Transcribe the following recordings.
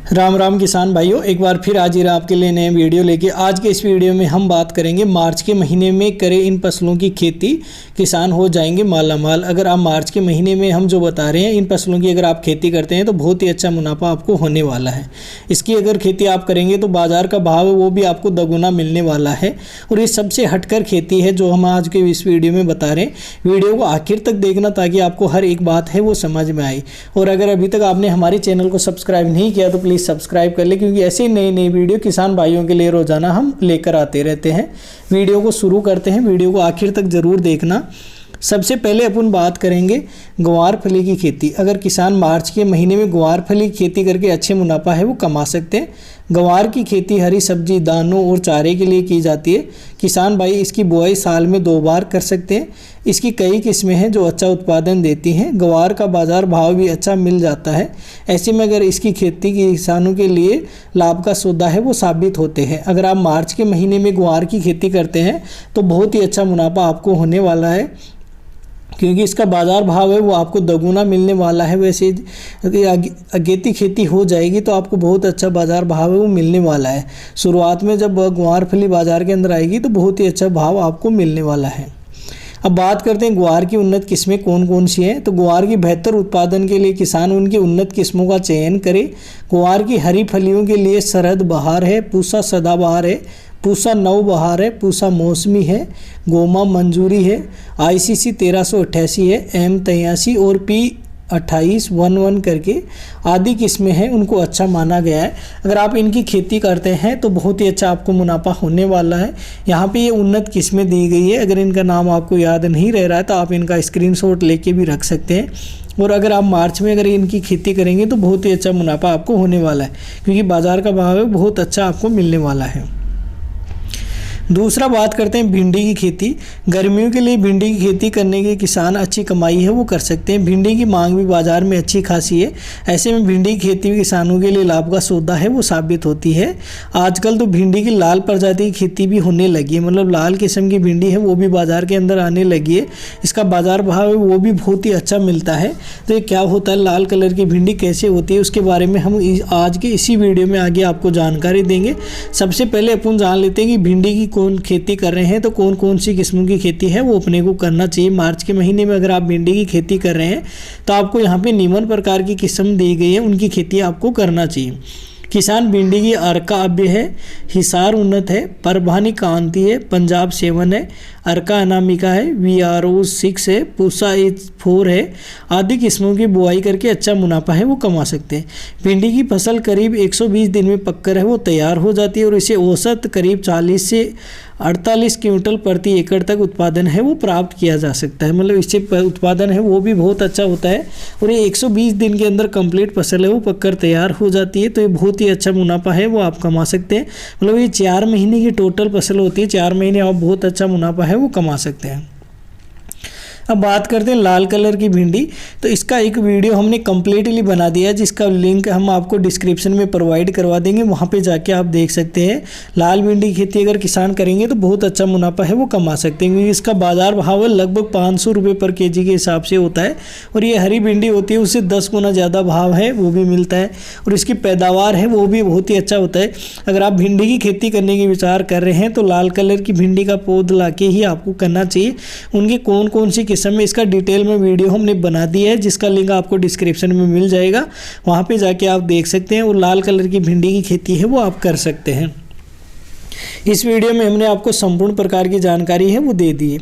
राम राम किसान भाइयों, एक बार फिर हाजिर है आपके लिए नए वीडियो लेके। आज के इस वीडियो में हम बात करेंगे मार्च के महीने में करें इन फसलों की खेती, किसान हो जाएंगे माला माल। अगर आप मार्च के महीने में हम जो बता रहे हैं इन फसलों की अगर आप खेती करते हैं तो बहुत ही अच्छा मुनाफा आपको होने वाला है। इसकी अगर खेती आप करेंगे तो बाज़ार का भाव है वो भी आपको दोगुना मिलने वाला है। और ये सबसे हटकर खेती है जो हम आज के इस वीडियो में बता रहे हैं। वीडियो को आखिर तक देखना ताकि आपको हर एक बात है वो समझ में आए। और अगर अभी तक आपने हमारे चैनल को सब्सक्राइब नहीं किया तो प्लीज़ सब्सक्राइब कर ले, क्योंकि ऐसे नई नई वीडियो किसान भाइयों के लिए रोजाना हम लेकर आते रहते हैं। वीडियो को शुरू करते हैं, वीडियो को आखिर तक जरूर देखना। सबसे पहले अपन बात करेंगे ग्वार फली की खेती। अगर किसान मार्च के महीने में ग्वार फली की खेती करके अच्छे मुनाफा है वो कमा सकते हैं। ग्वार की खेती हरी सब्जी, दानों और चारे के लिए की जाती है। किसान भाई इसकी बुआई साल में 2 बार कर सकते हैं। इसकी कई किस्में हैं जो अच्छा उत्पादन देती हैं। ग्वार का बाज़ार भाव भी अच्छा मिल जाता है। ऐसे में अगर इसकी खेती किसानों के लिए लाभ का सौदा है वो साबित होते हैं। अगर आप मार्च के महीने में ग्वार की खेती करते हैं तो बहुत ही अच्छा मुनाफा आपको होने वाला है, क्योंकि इसका बाज़ार भाव है वो आपको दोगुना मिलने वाला है। वैसे अगेती खेती हो जाएगी तो आपको बहुत अच्छा बाज़ार भाव है वो मिलने वाला है। शुरुआत में जब ग्वार फली बाज़ार के अंदर आएगी तो बहुत ही अच्छा भाव आपको मिलने वाला है। अब बात करते हैं ग्वार की उन्नत किस्में कौन कौन सी हैं। तो ग्वार की बेहतर उत्पादन के लिए किसान उनकी उन्नत किस्मों का चयन करे। ग्वार की हरी फलियों के लिए शरद बहार है, पूसा सदाबहार है, पूसा नवबहार है, पूसा मौसमी है, गोमा मंजूरी है, ICC 1388 है, M83 और P2811 करके आदि किस्में हैं, उनको अच्छा माना गया है। अगर आप इनकी खेती करते हैं तो बहुत ही अच्छा आपको मुनाफा होने वाला है। यहाँ पे ये उन्नत किस्में दी गई है। अगर इनका नाम आपको याद नहीं रह रहा है तो आप इनका स्क्रीनशॉट लेके भी रख सकते हैं। और अगर आप मार्च में अगर इनकी खेती करेंगे तो बहुत ही अच्छा मुनाफा आपको होने वाला है, क्योंकि बाज़ार का भाव है बहुत अच्छा आपको मिलने वाला है। दूसरा बात करते हैं भिंडी की खेती। गर्मियों के लिए भिंडी की खेती करने के किसान अच्छी कमाई है वो कर सकते हैं। भिंडी की मांग भी बाज़ार में अच्छी खासी है। ऐसे में भिंडी की खेती किसानों के लिए लाभ का सौदा है वो साबित होती है। आजकल तो भिंडी की लाल प्रजाति की खेती भी होने लगी है, मतलब लाल किस्म की भिंडी है वो भी बाज़ार के अंदर आने लगी है। इसका बाज़ार भाव है वो भी बहुत ही अच्छा मिलता है। तो ये क्या होता है, लाल कलर की भिंडी कैसे होती है, उसके बारे में हम आज के इसी वीडियो में आगे आपको जानकारी देंगे। सबसे पहले अपन जान लेते हैं कि भिंडी की कौन खेती कर रहे हैं तो कौन कौन सी किस्मों की खेती है वो अपने को करना चाहिए। मार्च के महीने में अगर आप भिंडी की खेती कर रहे हैं तो आपको यहाँ पे निम्न प्रकार की किस्म दी गई है, उनकी खेती आपको करना चाहिए। किसान भिंडी की अर्का अभ्य है, हिसार उन्नत है, परभानी कांति है, पंजाब 7 है, अर्का अनामिका है, VRO 6 है, पूसा H4 है आदि किस्मों की बुआई करके अच्छा मुनाफा है वो कमा सकते हैं। भिंडी की फसल करीब 120 दिन में पककर है वो तैयार हो जाती है और इसे औसत करीब 40 से 48 क्विंटल प्रति एकड़ तक उत्पादन है वो प्राप्त किया जा सकता है। मतलब इससे उत्पादन है वो भी बहुत अच्छा होता है और ये 120 दिन के अंदर कंप्लीट फसल है वो पककर तैयार हो जाती है। तो ये बहुत ही अच्छा मुनाफा है वो आप कमा सकते हैं। मतलब ये 4 महीने की टोटल फसल होती है, 4 महीने आप बहुत अच्छा मुनाफा है वो कमा सकते हैं। अब बात करते हैं लाल कलर की भिंडी। तो इसका एक वीडियो हमने कम्प्लीटली बना दिया है, जिसका लिंक हम आपको डिस्क्रिप्शन में प्रोवाइड करवा देंगे, वहाँ पे जाके आप देख सकते हैं। लाल भिंडी की खेती अगर किसान करेंगे तो बहुत अच्छा मुनाफा है वो कमा सकते हैं, क्योंकि इसका बाज़ार भाव लगभग 500 रुपये पर kg के हिसाब से होता है। और ये हरी भिंडी होती है उससे 10 गुना ज़्यादा भाव है वो भी मिलता है और इसकी पैदावार है वो भी बहुत ही अच्छा होता है। अगर आप भिंडी की खेती करने की विचार कर रहे हैं तो लाल कलर की भिंडी का पौध ला के ही आपको करना चाहिए। उनकी कौन कौन सी में इसका डिटेल में वीडियो हमने बना दी है, जिसका लिंक आपको डिस्क्रिप्शन में मिल जाएगा, वहाँ पे जाके आप देख सकते हैं। और लाल कलर की भिंडी की खेती है वो आप कर सकते हैं। इस वीडियो में हमने आपको संपूर्ण प्रकार की जानकारी है वो दे दी है।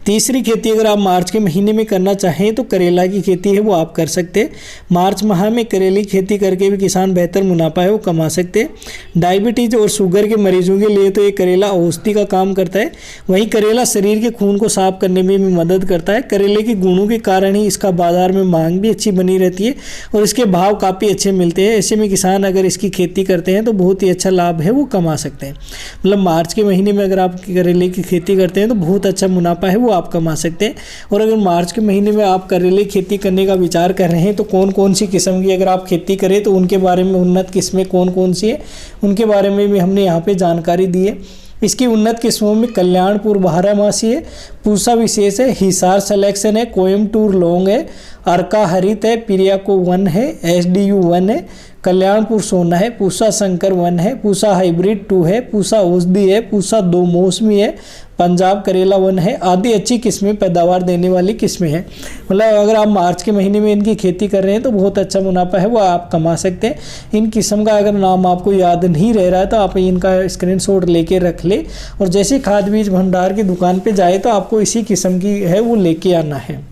तीसरी खेती अगर आप मार्च के महीने में करना चाहें तो करेला की खेती है वो आप कर सकते हैं। मार्च माह में करेले की खेती करके भी किसान बेहतर मुनाफा है वो कमा सकते हैं। डायबिटीज़ और शुगर के मरीजों के लिए तो ये करेला औषधि का काम करता है। वहीं करेला शरीर के खून को साफ करने में भी मदद करता है। करेले के गुणों के कारण ही इसका बाज़ार में मांग भी अच्छी बनी रहती है और इसके भाव काफ़ी अच्छे मिलते हैं। ऐसे में किसान अगर इसकी खेती करते हैं तो बहुत ही अच्छा लाभ है वो कमा सकते हैं। मतलब मार्च के महीने में अगर आप करेले की खेती करते हैं तो बहुत अच्छा मुनाफा है वो आप कमा सकते हैं। और अगर मार्च के महीने में आप करेले की खेती करने का विचार कर रहे हैं तो कौन कौन सी किस्म की अगर आप खेती करें तो उनके बारे में, उन्नत किस्में कौन कौन सी है उनके बारे में भी हमने यहाँ पे जानकारी दी है। इसकी उन्नत किस्मों में कल्याणपुर बारहमासी है, पूसा विशेष है, हिसार सिलेक्शन है, कोयमटूर लौंग है, अर्का हरित है, पिरियाको 1 है, SDU 1 है, कल्याणपुर सोना है, पूसा शंकर 1 है, पूसा हाइब्रिड 2 है, पूसा औषधि है, पूसा 2 मौसमी है, पंजाब करेला 1 है आदि अच्छी किस्में पैदावार देने वाली किस्में हैं। मतलब अगर आप मार्च के महीने में इनकी खेती कर रहे हैं तो बहुत अच्छा मुनाफा है वो आप कमा सकते हैं। इन किस्म का अगर नाम आपको याद नहीं रह रहा है तो आप इनका स्क्रीनशॉट लेके रख ले और जैसे खाद बीज भंडार की दुकान पे जाए तो आपको इसी किस्म की है वो लेके आना है।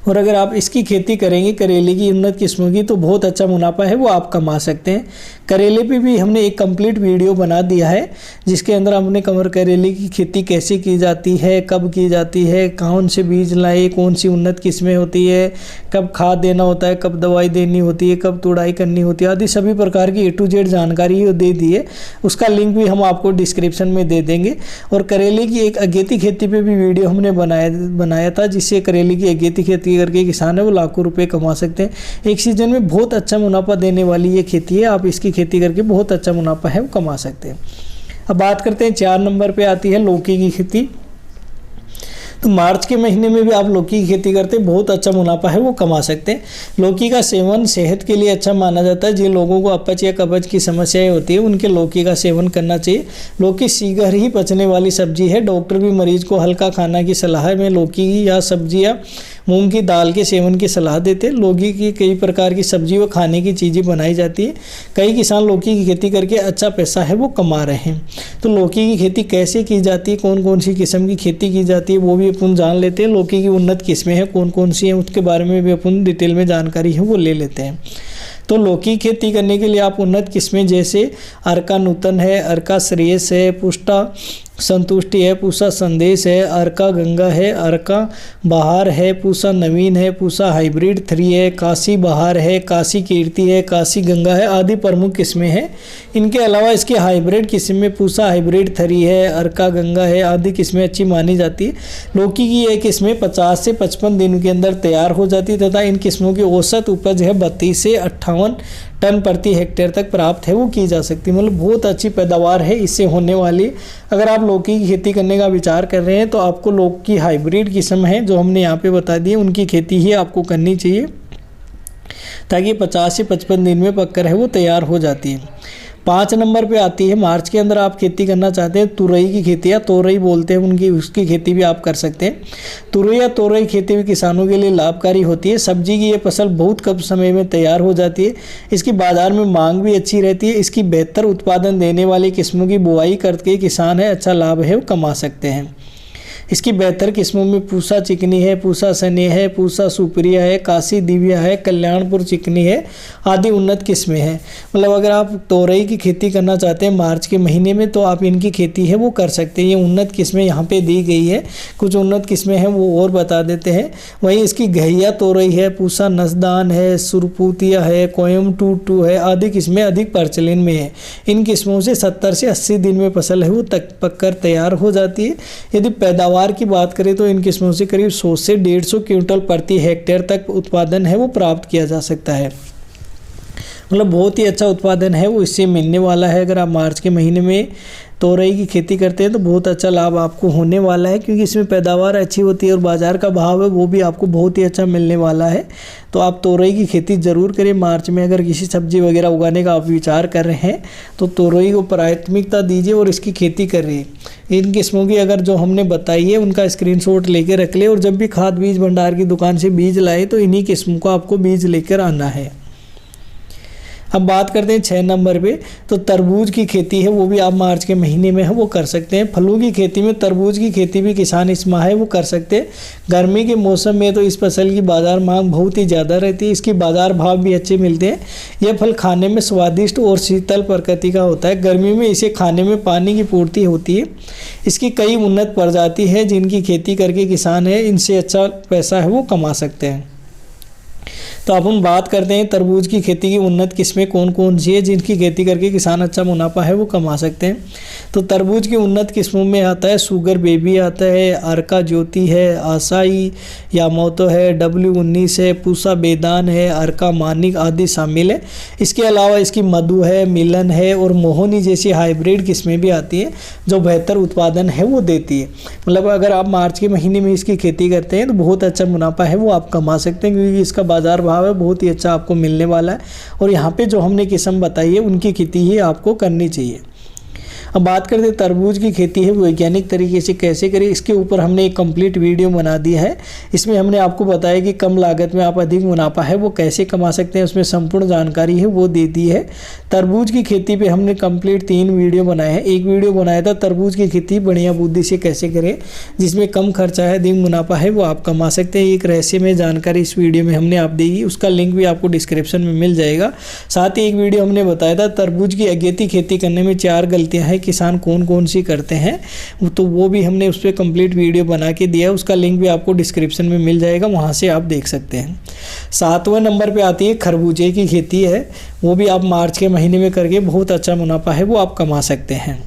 और अगर आप इसकी खेती करेंगे करेले की उन्नत किस्मों की तो बहुत अच्छा मुनाफा है वो आप कमा सकते हैं। करेले पे भी हमने एक कंप्लीट वीडियो बना दिया है जिसके अंदर हमने कमर करेले की खेती कैसे की जाती है, कब की जाती है, कौन से बीज लाए, कौन सी उन्नत किस्में होती है, कब खाद देना होता है, कब दवाई देनी होती है, कब तुड़ाई करनी होती है आदि सभी प्रकार की A to Z जानकारी दे दी है। उसका लिंक भी हम आपको डिस्क्रिप्शन में दे देंगे। और करेले की एक अगेती खेती पे भी वीडियो हमने बनाया था जिससे करेले की अगेती खेती करके किसान है वो लाखों रुपए कमा सकते हैं। एक सीजन में बहुत अच्छा मुनाफा देने वाली ये खेती है, आप इसकी खेती करके बहुत अच्छा मुनाफा है वो कमा सकते हैं। अब बात करते हैं 4 नंबर पे आती है लौकी की खेती। तो मार्च के महीने में भी आप लौकी की खेती करते हैं बहुत अच्छा मुनाफा है वो कमा सकते हैं। लौकी का सेवन सेहत के लिए अच्छा माना जाता है। जिन लोगों को अपच या कब्ज की समस्याएं होती है उनके लौकी का सेवन करना चाहिए। लौकी शीघ्र ही पचने वाली सब्जी है। डॉक्टर भी मरीज को हल्का खाना की सलाह में लौकी या सब्जी या मूंग की दाल के सेवन की सलाह देते हैं। लौकी की कई प्रकार की सब्जी व खाने की चीज़ें बनाई जाती है। कई किसान लौकी की खेती करके अच्छा पैसा है वो कमा रहे हैं। तो लौकी की खेती कैसे की जाती है, कौन कौन सी किस्म की खेती की जाती है वो भी अपन जान लेते हैं। लौकी की उन्नत किस्में हैं कौन कौन सी हैं उसके बारे में भी अपन डिटेल में जानकारी है वो ले लेते हैं। तो लौकी की खेती करने के लिए आप उन्नत किस्में जैसे अर्का नूतन है, अर्का श्रेयस है, पुष्टा संतुष्टि है, पूसा संदेश है, अर्का गंगा है, अर्का बहार है, पूसा नवीन है, पूसा हाइब्रिड 3 है, काशी बहार है, काशी कीर्ति है, काशी गंगा है आदि प्रमुख किस्में हैं। इनके अलावा इसकी हाइब्रिड किस्म में पूसा हाइब्रिड 3 है, अर्का गंगा है आदि किस्में अच्छी मानी जाती है। लौकी की ये किस्में 50 से 55 दिनों के अंदर तैयार हो जाती है तथा इन किस्मों की औसत उपज है 32 से 58 टन प्रति हेक्टेयर तक प्राप्त है वो की जा सकती है। मतलब बहुत अच्छी पैदावार है इससे होने वाली। अगर आप लौकी की खेती करने का विचार कर रहे हैं तो आपको लौकी हाइब्रिड किस्म है जो हमने यहाँ पे बता दी है उनकी खेती ही आपको करनी चाहिए ताकि 50 से 55 दिन में पककर है वो तैयार हो जाती है। 5 नंबर पे आती है मार्च के अंदर आप खेती करना चाहते हैं तुरई की खेती या तोरई बोलते हैं उनकी, उसकी खेती भी आप कर सकते हैं। तुरई या तोरई खेती भी किसानों के लिए लाभकारी होती है। सब्जी की ये फसल बहुत कम समय में तैयार हो जाती है। इसकी बाजार में मांग भी अच्छी रहती है। इसकी बेहतर उत्पादन देने वाली किस्मों की बुआई करके किसान है अच्छा लाभ है वो कमा सकते हैं। इसकी बेहतर किस्मों में पूसा चिकनी है, पूसा सने है, पूसा सुप्रिया है, काशी दिव्या है, कल्याणपुर चिकनी है आदि उन्नत किस्में हैं। मतलब अगर आप तोरई की खेती करना चाहते हैं मार्च के महीने में तो आप इनकी खेती है वो कर सकते हैं। ये उन्नत किस्में यहाँ पे दी गई है। कुछ उन्नत किस्में हैं वो और बता देते हैं। वहीं इसकी घैया तोरई है, पूसा नसदान है, सुरपुतिया है, कोयमटूटू है आदि किस्में अधिक प्रचलन में है। इन किस्मों से 70 से 80 दिन में फसल है वो पककर तैयार हो जाती है। यदि पैदावार की बात करें तो इन किस्मों से करीब 100 से 150 क्विंटल प्रति हेक्टेयर तक उत्पादन है वो प्राप्त किया जा सकता है। मतलब बहुत ही अच्छा उत्पादन है वो इससे मिलने वाला है। अगर आप मार्च के महीने में तोरई की खेती करते हैं तो बहुत अच्छा लाभ आपको होने वाला है क्योंकि इसमें पैदावार अच्छी होती है और बाज़ार का भाव है वो भी आपको बहुत ही अच्छा मिलने वाला है। तो आप तोरई की खेती ज़रूर करें मार्च में। अगर किसी सब्जी वगैरह उगाने का आप विचार कर रहे हैं तो तोरई को प्राथमिकता दीजिए और इसकी खेती करिए। इन किस्मों की अगर जो हमने बताई है उनका स्क्रीनशॉट लेके रख ले और जब भी खाद बीज भंडार की दुकान से बीज लाए तो इन्हीं किस्मों को आपको बीज लेकर आना है। अब बात करते हैं 6 नंबर पे। तो तरबूज की खेती है वो भी आप मार्च के महीने में है वो कर सकते हैं। फलों की खेती में तरबूज की खेती भी किसान इस माह है वो कर सकते हैं। गर्मी के मौसम में तो इस फसल की बाज़ार मांग बहुत ही ज़्यादा रहती है। इसकी बाज़ार भाव भी अच्छे मिलते हैं। यह फल खाने में स्वादिष्ट और शीतल प्रकृति का होता है। गर्मी में इसे खाने में पानी की पूर्ति होती है। इसकी कई उन्नत प्रजाति है जिनकी खेती करके किसान है इनसे अच्छा पैसा है वो कमा सकते हैं। तो अब हम बात करते हैं तरबूज की खेती की उन्नत किस्में कौन कौन सी है जिनकी खेती करके किसान अच्छा मुनाफा है वो कमा सकते हैं। तो तरबूज की उन्नत किस्मों में आता है सुगर बेबी आता है, अर्का ज्योति है, आसाई यामोतो है, W19 है, पूसा बेदान है, अर्का मानिक आदि शामिल है। इसके अलावा इसकी मधु है, मिलन है और मोहनी जैसी हाइब्रिड किस्में भी आती हैं जो बेहतर उत्पादन है वो देती है। मतलब अगर आप मार्च के महीने में इसकी खेती करते हैं तो बहुत अच्छा मुनाफा है वो आप कमा सकते हैं क्योंकि इसका बाज़ार भाव भाव है बहुत ही अच्छा आपको मिलने वाला है। और यहाँ पे जो हमने किस्म बताई है उनकी खेती ही आपको करनी चाहिए। अब बात करते हैं तरबूज की खेती है वैज्ञानिक तरीके से कैसे करें, इसके ऊपर हमने एक कंप्लीट वीडियो बना दी है। इसमें हमने आपको बताया कि कम लागत में आप अधिक मुनाफा है वो कैसे कमा सकते हैं, उसमें संपूर्ण जानकारी है वो दे दी है। तरबूज की खेती पे हमने कंप्लीट 3 वीडियो बनाए हैं। एक वीडियो बनाया था तरबूज की खेती बढ़िया बुद्धि से कैसे करें, जिसमें कम खर्चा है अधिक मुनाफा है वो आप कमा सकते हैं। एक रहस्यमय जानकारी इस वीडियो में हमने आप दी, उसका लिंक भी आपको डिस्क्रिप्शन में मिल जाएगा। साथ ही एक वीडियो हमने बताया था तरबूज की अगेती खेती करने में 4 गलतियाँ हैं किसान कौन कौन सी करते हैं, तो वो भी हमने उस पर कंप्लीट वीडियो बना के दिया, उसका लिंक भी आपको डिस्क्रिप्शन में मिल जाएगा, वहाँ से आप देख सकते हैं। 7वें नंबर पे आती है खरबूजे की खेती है, वो भी आप मार्च के महीने में करके बहुत अच्छा मुनाफा है वो आप कमा सकते हैं।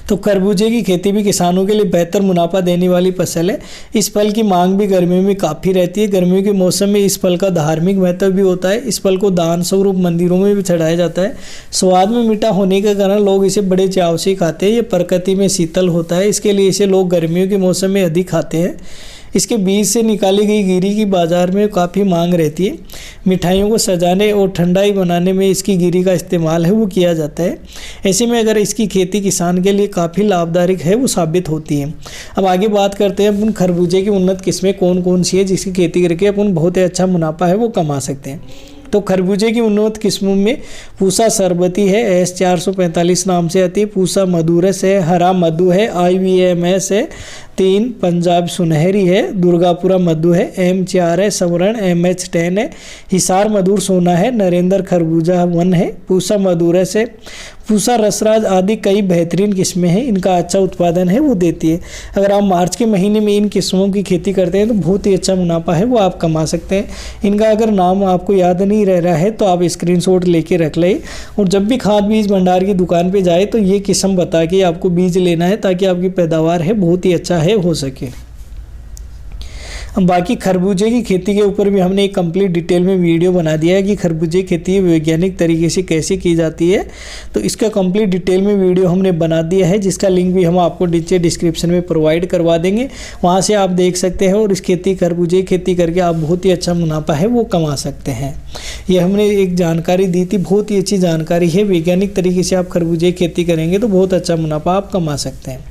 तो खरबूजे की खेती भी किसानों के लिए बेहतर मुनाफा देने वाली फसल है। इस फल की मांग भी गर्मियों में काफ़ी रहती है। गर्मियों के मौसम में इस फल का धार्मिक महत्व भी होता है। इस फल को दान स्वरूप मंदिरों में भी चढ़ाया जाता है। स्वाद में मीठा होने के कारण लोग इसे बड़े चाव से खाते हैं। ये प्रकृति में शीतल होता है, इसके लिए इसे लोग गर्मियों के मौसम में अधिक खाते हैं। इसके बीज से निकाली गई गिरी की बाज़ार में काफ़ी मांग रहती है। मिठाइयों को सजाने और ठंडाई बनाने में इसकी गिरी का इस्तेमाल है वो किया जाता है। ऐसे में अगर इसकी खेती किसान के लिए काफ़ी लाभदायक है वो साबित होती है। अब आगे बात करते हैं अपन खरबूजे की उन्नत किस्में कौन कौन सी है जिसकी खेती करके अपन बहुत ही अच्छा मुनाफा है वो कमा सकते हैं। तो खरबूजे की उन्नत किस्मों में पूसा सरबती है, S 445 नाम से आती है। पूसा मधुरस है, हरा मधु है, IVMS है 3, पंजाब सुनहरी है, दुर्गापुरा मधु है, M4 है, सवरण MH10 है, हिसार मधुर सोना है, नरेंद्र खरबूजा 1 है, पूसा मधुरस है, पूसा रसराज आदि कई बेहतरीन किस्में हैं। इनका अच्छा उत्पादन है वो देती है। अगर आप मार्च के महीने में इन किस्मों की खेती करते हैं तो बहुत ही अच्छा मुनाफा है वो आप कमा सकते हैं। इनका अगर नाम आपको याद नहीं रह रहा है तो आप स्क्रीनशॉट लेके रख लें और जब भी खाद बीज भंडार की दुकान पे जाए तो ये किस्म बता के आपको बीज लेना है ताकि आपकी पैदावार है बहुत ही अच्छा है हो सके। बाकी खरबूजे की खेती के ऊपर भी हमने एक कंप्लीट डिटेल में वीडियो बना दिया है कि खरबूजे की खेती वैज्ञानिक तरीके से कैसे की जाती है, तो इसका कंप्लीट डिटेल में वीडियो हमने बना दिया है जिसका लिंक भी हम आपको नीचे डिस्क्रिप्शन में प्रोवाइड करवा देंगे, वहाँ से आप देख सकते हैं और इस खरबूजे की खेती करके आप बहुत ही अच्छा मुनाफा है वो कमा सकते हैं। ये हमने एक जानकारी दी थी, बहुत ही अच्छी जानकारी है। वैज्ञानिक तरीके से आप खरबूजे की खेती करेंगे तो बहुत अच्छा मुनाफा आप कमा सकते हैं।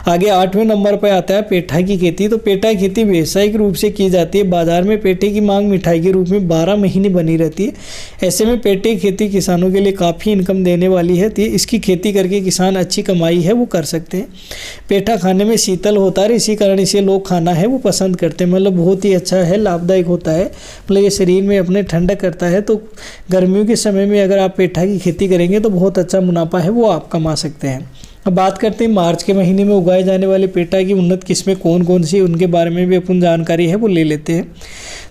आगे 8वें नंबर पर आता है पेठा की खेती। तो पेठा की खेती व्यावसायिक रूप से की जाती है। बाजार में पेठे की मांग मिठाई के रूप में 12 महीने बनी रहती है। ऐसे में पेठे की खेती किसानों के लिए काफ़ी इनकम देने वाली है। तो इसकी खेती करके किसान अच्छी कमाई है वो कर सकते हैं। पेठा खाने में शीतल होता है, इसी कारण इसे लोग खाना है वो पसंद करते हैं। मतलब बहुत ही अच्छा है, लाभदायक होता है, मतलब ये शरीर में अपने ठंडक करता है। तो गर्मियों के समय में अगर आप पेठा की खेती करेंगे तो बहुत अच्छा मुनाफा है वो आप कमा सकते हैं। अब बात करते हैं मार्च के महीने में उगाए जाने वाले पेठा की उन्नत किस्में कौन कौन सी, उनके बारे में भी अपन जानकारी है वो ले लेते हैं।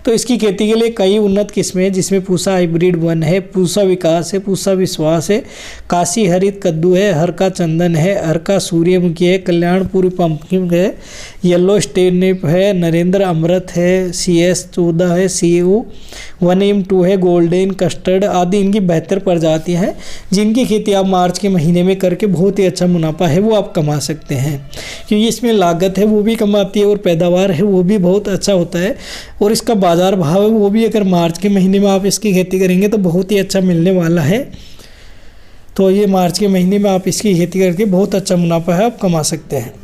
तो इसकी खेती के लिए कई उन्नत किस्में हैं जिसमें पूसा हाइब्रिड 1 है, पूसा विकास है, पूसा विश्वास है, काशी हरित कद्दू है, हरका चंदन है, हरका सूर्यमुखी है, कल्याणपुरी पंपकिन है, येलो स्टेनिप है, नरेंद्र अमृत है, CS 14 है, CO 1M2 है, गोल्डन कस्टर्ड आदि इनकी बेहतर प्रजातियां हैं जिनकी खेती आप मार्च के महीने में करके बहुत ही अच्छा मुनाफा है वो आप कमा सकते हैं। क्योंकि इसमें लागत है वो भी कम आती है और पैदावार है वो भी बहुत अच्छा होता है और इसका बाजार भाव है वो भी अगर मार्च के महीने में आप इसकी खेती करेंगे तो बहुत ही अच्छा मिलने वाला है। तो ये मार्च के महीने में आप इसकी खेती करके बहुत अच्छा मुनाफा है आप कमा सकते हैं।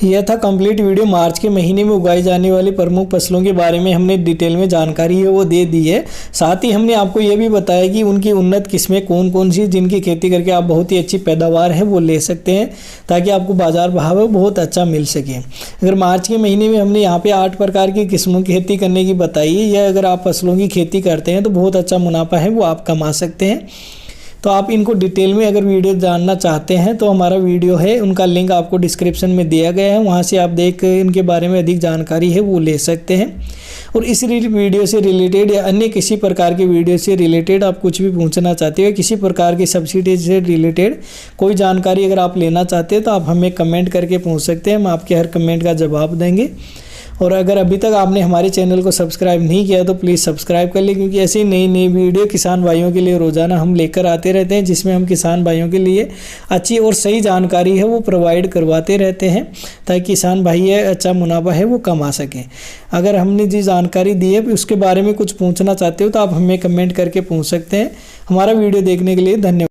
यह था कंप्लीट वीडियो। मार्च के महीने में उगाई जाने वाली प्रमुख फसलों के बारे में हमने डिटेल में जानकारी है वो दे दी है। साथ ही हमने आपको ये भी बताया कि उनकी उन्नत किस्में कौन कौन सी जिनकी खेती करके आप बहुत ही अच्छी पैदावार है वो ले सकते हैं ताकि आपको बाजार भाव है बहुत अच्छा मिल सके। अगर मार्च के महीने में हमने यहाँ पे 8 प्रकार की किस्मों की खेती करने की बताई है, या अगर आप फसलों की खेती करते हैं तो बहुत अच्छा मुनाफा है वो आप कमा सकते हैं। तो आप इनको डिटेल में अगर वीडियो जानना चाहते हैं तो हमारा वीडियो है, उनका लिंक आपको डिस्क्रिप्शन में दिया गया है, वहाँ से आप देख इनके बारे में अधिक जानकारी है वो ले सकते हैं। और इस वीडियो से रिलेटेड या अन्य किसी प्रकार के वीडियो से रिलेटेड आप कुछ भी पूछना चाहते हो, किसी प्रकार की सब्सिडी से रिलेटेड कोई जानकारी अगर आप लेना चाहते हैं तो आप हमें कमेंट करके पूछ सकते हैं, हम आपके हर कमेंट का जवाब देंगे। और अगर अभी तक आपने हमारे चैनल को सब्सक्राइब नहीं किया तो प्लीज़ सब्सक्राइब कर लें, क्योंकि ऐसी नई नई वीडियो किसान भाइयों के लिए रोज़ाना हम लेकर आते रहते हैं, जिसमें हम किसान भाइयों के लिए अच्छी और सही जानकारी है वो प्रोवाइड करवाते रहते हैं, ताकि किसान भाई है अच्छा मुनाफा है वो कमा सकें। अगर हमने जी जानकारी दी है उसके बारे में कुछ पूछना चाहते हो तो आप हमें कमेंट करके पूछ सकते हैं। हमारा वीडियो देखने के लिए धन्यवाद।